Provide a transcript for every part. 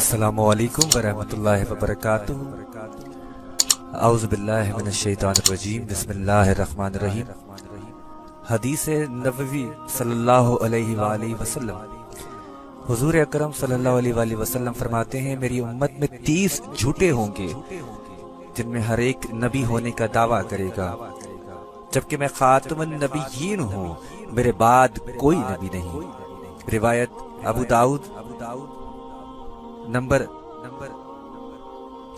अस्सलामु अलैकुम वरहमतुल्लाहि वबरकातुहू। औज़ु बिल्लाहि मिनश शैतानिर रजीम। बिस्मिल्लाहिर रहमानिर रहीम। हदीस नबवी सल्लल्लाहु अलैहि वसल्लम, हुजूर अकरम सल्लल्लाहु अलैहि वसल्लम फरमाते हैं, मेरी उम्मत में 30 झूठे होंगे जिनमें हर एक नबी होने का दावा करेगा, जबकि मैं खातमुन नबिय्यीन हूँ, मेरे बाद कोई नबी नहीं। रिवायत अबू दाऊद नंबर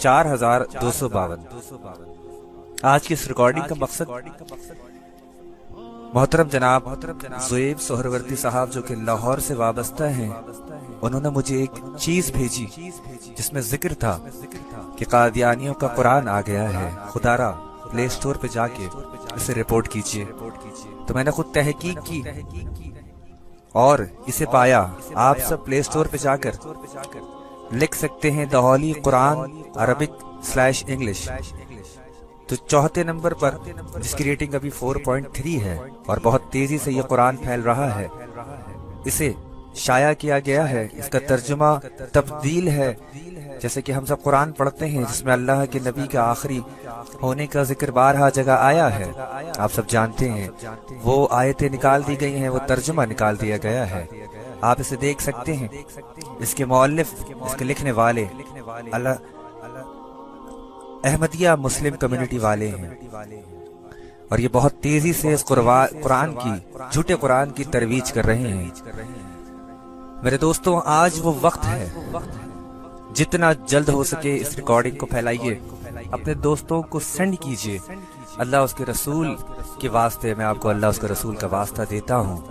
4252। आज की इस रिकॉर्डिंग का मकसद मोहतरम जनाब ज़ुएब सोहरवर्दी साहब, जो कि लाहौर से वाबस्ता हैं, उन्होंने मुझे एक चीज भेजी जिसमें जिक्र था कि कादियानियों का कुरान आ गया है, खुदारा प्ले स्टोर पे जाके इसे रिपोर्ट कीजिए। तो मैंने खुद तहकीक की और इसे पाया। आप सब प्ले स्टोर पे जाकर लिख सकते हैं द होली कुरान Arabic/English। तो चौथे नंबर पर, जिसकी रेटिंग अभी 4.3 है और बहुत तेजी से ये कुरान फैल रहा है, इसे शाया किया गया है। इसका तर्जुमा तब्दील है। जैसे कि हम सब कुरान पढ़ते हैं जिसमें अल्लाह के नबी का आखिरी होने का जिक्र 12 जगह आया है, आप सब जानते हैं। वो आयतें निकाल दी गई हैं, वो तर्जुमा निकाल दिया गया है। आप इसे देख सकते हैं। इसके मौलिफ, इसके लिखने वाले अहमदिया मुस्लिम कम्युनिटी वाले हैं और ये बहुत तेजी से इस कुरान की, झूठे कुरान की तरवीज कर रहे हैं। मेरे दोस्तों, आज वो वक्त है, जितना जल्द हो सके इस रिकॉर्डिंग को फैलाइए, अपने दोस्तों को सेंड कीजिए। अल्लाह उसके रसूल के वास्ते, मैं आपको अल्लाह उसके रसूल का वास्ता देता हूँ,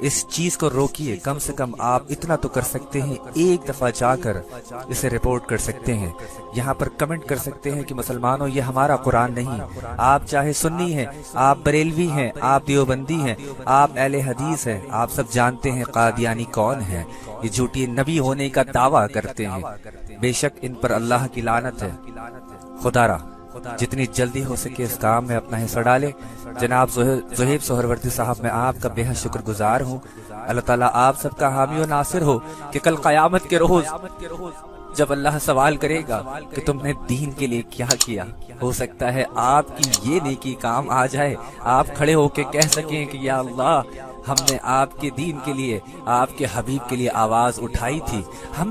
इस चीज को रोकिए। कम से कम आप इतना तो कर सकते हैं, एक दफा जाकर इसे रिपोर्ट कर सकते हैं। यहाँ पर कमेंट कर सकते हैं कि मुसलमानों, ये हमारा कुरान नहीं। आप चाहे सुन्नी हैं, आप बरेलवी हैं, आप देवबंदी हैं, आप अहले हदीस हैं, आप सब जानते हैं कादियानी कौन है। ये झूठी नबी होने का दावा करते हैं। बेशक इन पर अल्लाह की लानत है। खुदारा जितनी जल्दी हो सके इस काम में अपना हिस्सा डाले। जनाब ज़ुएब सोहरवर्दी साहब, मैं आपका बेहद शुक्रगुजार हूँ। अल्लाह ताला आप सबका हामी और नासिर हो कि कल क़यामत के रोज जब अल्लाह सवाल करेगा कि तुमने दीन के लिए क्या किया, हो सकता है आपकी ये नेकी काम आ जाए, आप खड़े होके कह सकें कि या अल्लाह, हमने आपके दीन के लिए, आपके हबीब के लिए आवाज उठाई थी। हम